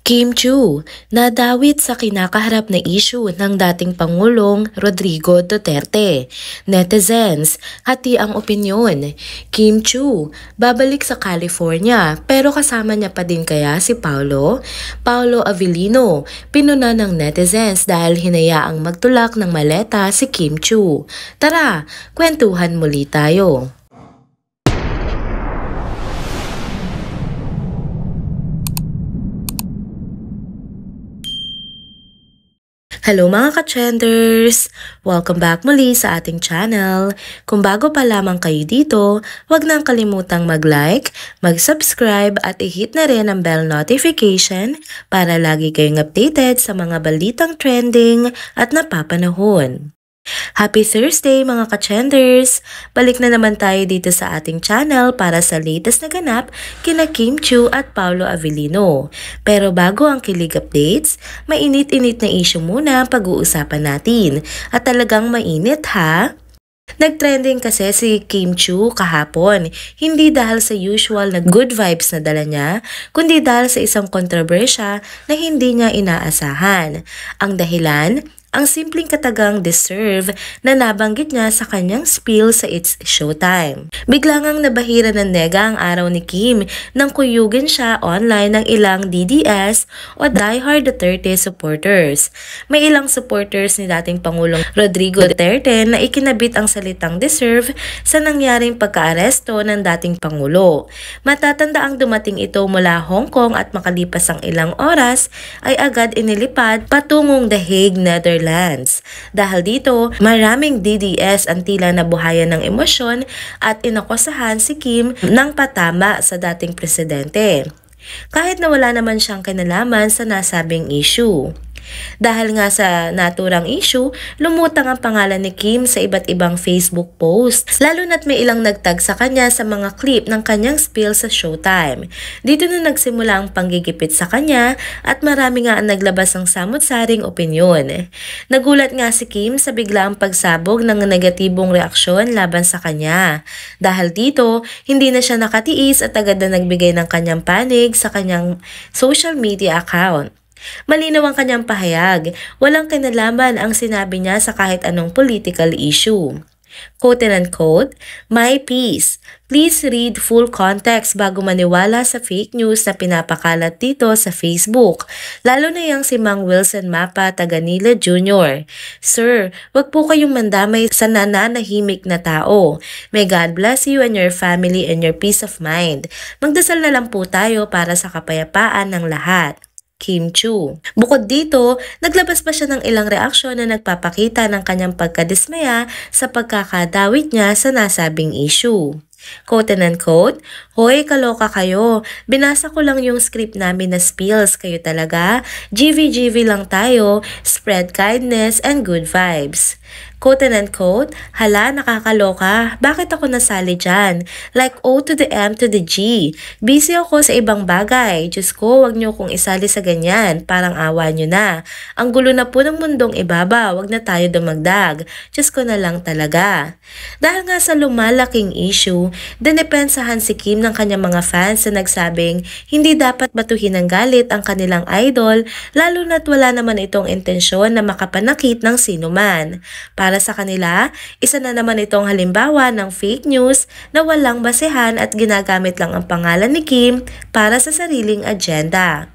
Kim Chiu, nadawit sa kinakaharap na issue ng dating Pangulong Rodrigo Duterte. Netizens, hati ang opinyon. Kim Chiu, babalik sa California pero kasama niya pa din kaya si Paulo? Paulo Avellino, pinuna ng netizens dahil hinayaang magtulak ng maleta si Kim Chiu. Tara, kwentuhan muli tayo. Hello mga ka-trenders! Welcome back muli sa ating channel. Kung bago pa lamang kayo dito, huwag nang kalimutang mag-like, mag-subscribe at i-hit na rin ang bell notification para lagi kayong updated sa mga balitang trending at napapanahon. Happy Thursday mga ka-trenders! Balik na naman tayo dito sa ating channel para sa latest na ganap kina Kim Chiu at Paulo Avellino. Pero bago ang kilig updates, mainit-init na issue muna ang pag-uusapan natin. At talagang mainit ha? Nagtrending kasi si Kim Chiu kahapon, hindi dahil sa usual na good vibes na dala niya, kundi dahil sa isang kontrobersya na hindi niya inaasahan. Ang dahilan, ang simpleng katagang deserve na nabanggit niya sa kanyang spiel sa It's Showtime. Biglang ang nabahira ng nega ang araw ni Kim nang kuyugin siya online ng ilang DDS o diehard Duterte supporters. May ilang supporters ni dating Pangulong Rodrigo Duterte na ikinabit ang salitang deserve sa nangyaring pagkaaresto ng dating Pangulo. Matatanda ang dumating ito mula Hong Kong at makalipas ang ilang oras ay agad inilipad patungong The Hague, Netherlands. Dahil dito, maraming DDS ang tila nabuhayan ng emosyon at inakusahan si Kim ng patama sa dating presidente. Kahit na wala naman siyang kinalaman sa nasabing issue. Dahil nga sa naturang issue, lumutang ang pangalan ni Kim sa iba't ibang Facebook posts, lalo na't may ilang nagtag sa kanya sa mga clip ng kanyang spiel sa Showtime. Dito na nagsimula ang panggigipit sa kanya at marami nga ang naglabas ng samot-saring opinyon. Nagulat nga si Kim sa biglaang pagsabog ng negatibong reaksyon laban sa kanya. Dahil dito, hindi na siya nakatiis at agad na nagbigay ng kanyang panig sa kanyang social media account. Malinaw ang kanyang pahayag, walang kinalaman ang sinabi niya sa kahit anong political issue. Quote-unquote, "My piece. Please read full context bago maniwala sa fake news na pinapakalat dito sa Facebook. Lalo na yang si Mang Wilson Mapa Taganila Jr. Sir, wag po kayong mandamay sa nananahimik na tao. May God bless you and your family and your peace of mind. Magdasal na lang po tayo para sa kapayapaan ng lahat." Kim Chiu. Bukod dito, naglabas pa siya ng ilang reaksyon na nagpapakita ng kanyang pagkadismaya sa pagkakadawit niya sa nasabing issue. Quote-unquote, "Hoy, kaloka kayo. Binasa ko lang yung script namin na spills. Kayo talaga? GV lang tayo. Spread kindness and good vibes." Quote-unquote, "Hala, nakakaloka. Bakit ako nasali dyan? Like O to the M to the G. Busy ako sa ibang bagay. Diyos ko, wag niyo kong isali sa ganyan. Parang awa niyo na. Ang gulo na po ng mundong ibaba. Wag na tayo dumagdag. Diyos ko na lang talaga." Dahil nga sa lumalaking issue, dinepensahan si Kim ng kanyang mga fans na nagsabing hindi dapat batuhin ng galit ang kanilang idol, lalo na't wala naman itong intensyon na makapanakit ng sinuman. Para sa kanila, isa na naman itong halimbawa ng fake news na walang basehan at ginagamit lang ang pangalan ni Kim para sa sariling agenda.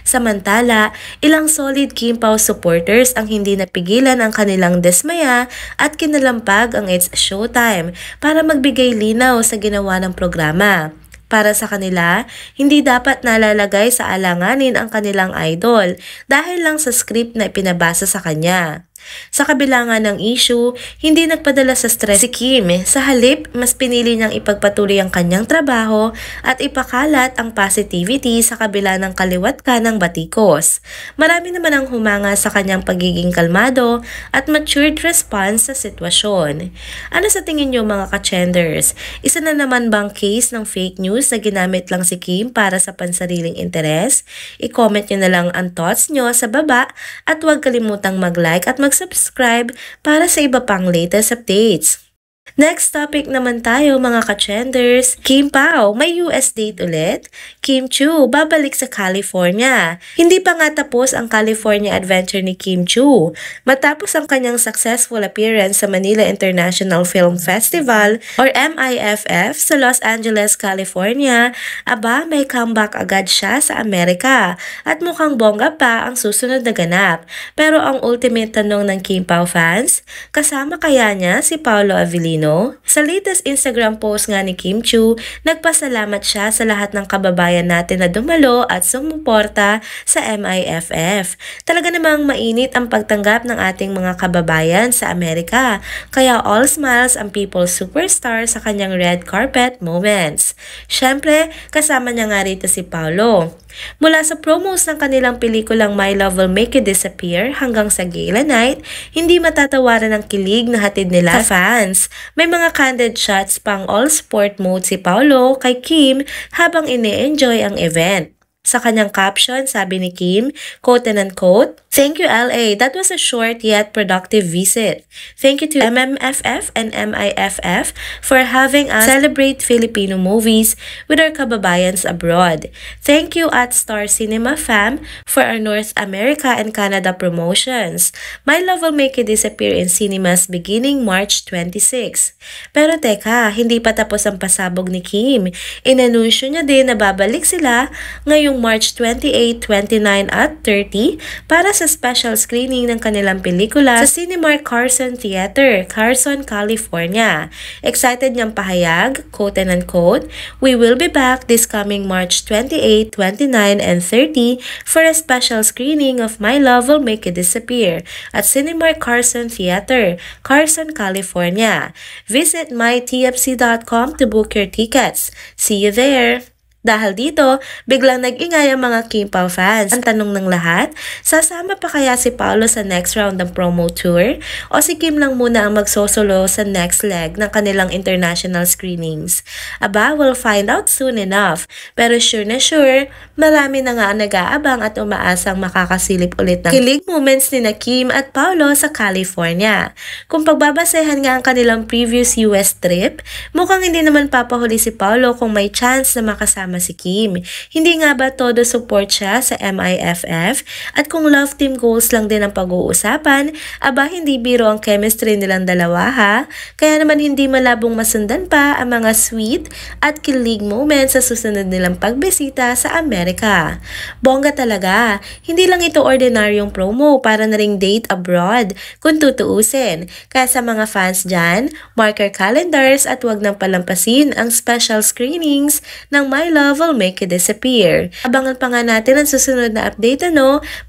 Samantala, ilang solid Kim Pao supporters ang hindi napigilan ang kanilang dismaya at kinalampag ang It's Showtime para magbigay linaw sa ginawa ng programa. Para sa kanila, hindi dapat nalalagay sa alanganin ang kanilang idol dahil lang sa script na ipinabasa sa kanya. Sa kabila nga ng issue, hindi nagpadala sa stress si Kim. Sa halip, mas pinili niyang ipagpatuloy ang kanyang trabaho at ipakalat ang positivity sa kabila ng kaliwat ka ng batikos. Marami naman ang humanga sa kanyang pagiging kalmado at matured response sa sitwasyon. Ano sa tingin niyo mga ka-trenders? Isa na naman bang case ng fake news na ginamit lang si Kim para sa pansariling interes? I-comment niyo na lang ang thoughts niyo sa baba at huwag kalimutang mag-like at mag-subscribe para sa iba pang latest updates. Next topic naman tayo mga ka-trenders. Kim Pao, may US date ulit? Kim Chiu, babalik sa California. Hindi pa nga tapos ang California adventure ni Kim Chiu. Matapos ang kanyang successful appearance sa Manila International Film Festival or MIFF sa Los Angeles, California, aba may comeback agad siya sa Amerika at mukhang bongga pa ang susunod na ganap. Pero ang ultimate tanong ng Kim Pao fans, kasama kaya niya si Paolo Avellino? Sa latest Instagram post nga ni Kim Chiu, nagpasalamat siya sa lahat ng kababayan natin na dumalo at sumuporta sa MIFF. Talaga namang mainit ang pagtanggap ng ating mga kababayan sa Amerika, kaya all smiles ang people's superstar sa kanyang red carpet moments. Syempre, kasama niya nga rito si Paolo. Mula sa promos ng kanilang pelikulang My Love Will Make You Disappear hanggang sa gala night, hindi matatawaran ang kilig na hatid nila sa fans. May mga candid shots pang all-sport mode si Paolo kay Kim habang ine-enjoy ang event. Sa kanyang caption, sabi ni Kim, quote and unquote, "Thank you LA, that was a short yet productive visit. Thank you to MMFF and MIFF for having us celebrate Filipino movies with our kababayans abroad. Thank you at Star Cinema Fam for our North America and Canada promotions. My Love Will Make You Disappear in cinemas beginning March 26. Pero teka, hindi pa tapos ang pasabog ni Kim. Inanunsyo niya din na babalik sila ngayong March 28, 29 at 30 para sa special screening ng kanilang pelikula sa Cinemark Carson Theater, Carson, California. Excited niyang pahayag, quote and unquote, "We will be back this coming March 28, 29 and 30 for a special screening of My Love Will Make You Disappear at Cinemark Carson Theater, Carson, California. Visit mytfc.com to book your tickets. See you there." Dahil dito, biglang nag-ingay ang mga Kim Pao fans. Ang tanong ng lahat, sasama pa kaya si Paolo sa next round ng promo tour? O si Kim lang muna ang magsosolo sa next leg ng kanilang international screenings? Aba, we'll find out soon enough. Pero sure na sure, marami na nga ang nag-aabang at umaasang makakasilip ulit ng kilig moments ni Kim at Paolo sa California. Kung pagbabasehan nga ang kanilang previous US trip, mukhang hindi naman papahuli si Paolo kung may chance na makasama si Kim. Hindi nga ba todo support siya sa MIFF? At kung love team goals lang din ang pag-uusapan, aba hindi biro ang chemistry nilang dalawa ha? Kaya naman hindi malabong masundan pa ang mga sweet at kilig moments sa susunod nilang pagbisita sa Amerika. Bongga talaga. Hindi lang ito ordinaryong promo para na ring date abroad kung tutuusin. Kaya sa mga fans dyan, mark your calendars at wag nang palampasin ang special screenings ng My Love Will Make You Disappear. Abangan pa nga natin ang susunod na update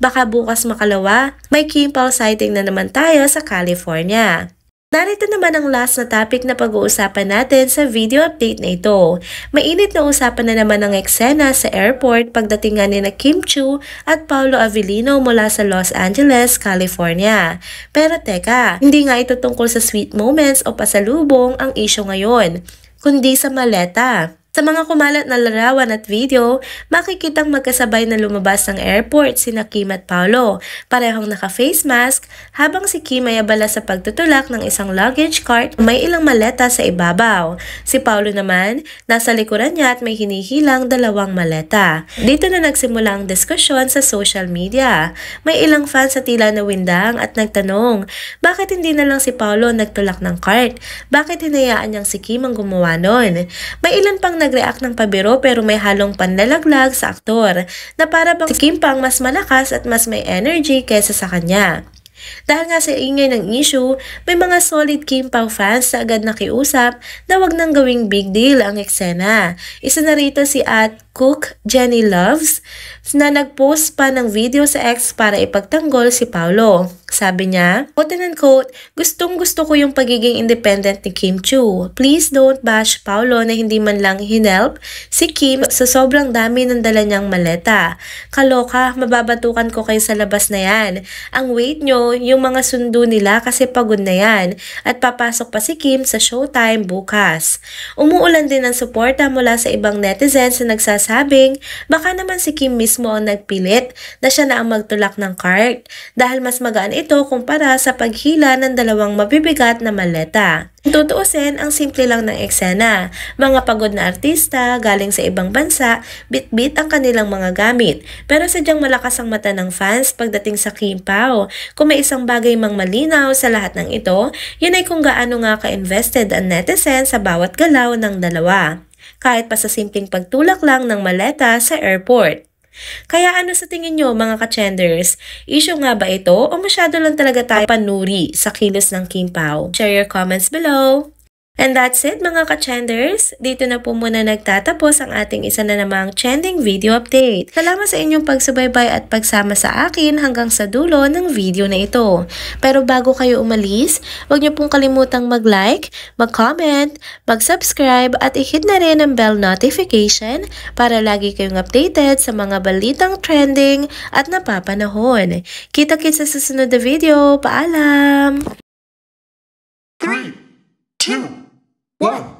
baka bukas makalawa, may Kim Pao sighting na naman tayo sa California. Narito naman ang last na topic na pag-uusapan natin sa video update na ito. Mainit na usapan na naman ang eksena sa airport pagdating nga ni Kim Chiu at Paolo Avellino mula sa Los Angeles, California. Pero teka, hindi nga ito tungkol sa sweet moments o pasalubong ang issue ngayon, kundi sa maleta. Sa mga kumalat na larawan at video, makikitang magkasabay na lumabas ng airport sina Kim at Paolo, parehong naka-face mask habang si Kim ay abala sa pagtutulak ng isang luggage cart na may ilang maleta sa ibabaw. Si Paolo naman, nasa likuran niya at may hinihilang dalawang maleta. Dito na nagsimula ang diskusyon sa social media. May ilang fans sa tila nawindang at nagtanong, bakit hindi na lang si Paolo nagtulak ng cart? Bakit hinayaan niyang si Kim ang gumawa nun? May ilan pang nag-react ng pabiro pero may halong panlalaglag sa aktor na para bang si Kim pang mas malakas at mas may energy kaysa sa kanya. Dahil nga sa ingay ng issue, may mga solid Kim Pao fans na agad nakiusap na wag nang gawing big deal ang eksena. Isa na rito si Cook Jenny Loves na nagpost pa ng video sa X para ipagtanggol si Paolo. Sabi niya, quote and unquote, "Gustong gusto ko yung pagiging independent ni Kim Chiu. Please don't bash Paolo na hindi man lang hinelp si Kim sa sobrang dami ng dala niyang maleta. Kaloka, mababatukan ko kayo sa labas na yan. Ang wait nyo, yung mga sundo nila kasi pagod na yan. At papasok pa si Kim sa showtime bukas." Umuulan din ng suporta mula sa ibang netizens na nagsasabi nagsasabing baka naman si Kim mismo ang nagpilit na siya na ang magtulak ng cart dahil mas magaan ito kumpara sa paghila ng dalawang mabibigat na maleta. Kung tutuusin, ang simple lang ng eksena. Mga pagod na artista galing sa ibang bansa, bit-bit ang kanilang mga gamit. Pero sadyang malakas ang mata ng fans pagdating sa Kim Pao. Kung may isang bagay mang malinaw sa lahat ng ito, yun ay kung gaano nga ka-invested ang netizen sa bawat galaw ng dalawa. Kahit pa sa simpleng pagtulak lang ng maleta sa airport. Kaya ano sa tingin nyo mga ka-chenders? Issue nga ba ito o masyado lang talaga tayo panuri sa kilos ng Kim Pao? Share your comments below! And that's it mga ka-chenders. Dito na po muna nagtatapos ang ating isa na namang trending video update. Salamat sa inyong pagsubaybay at pagsama sa akin hanggang sa dulo ng video na ito. Pero bago kayo umalis, huwag niyo pong kalimutang mag-like, mag-comment, mag-subscribe at i-hit na rin ang bell notification para lagi kayong updated sa mga balitang trending at napapanahon. Kita-kits sa susunod na video. Paalam! 3, 2, 1.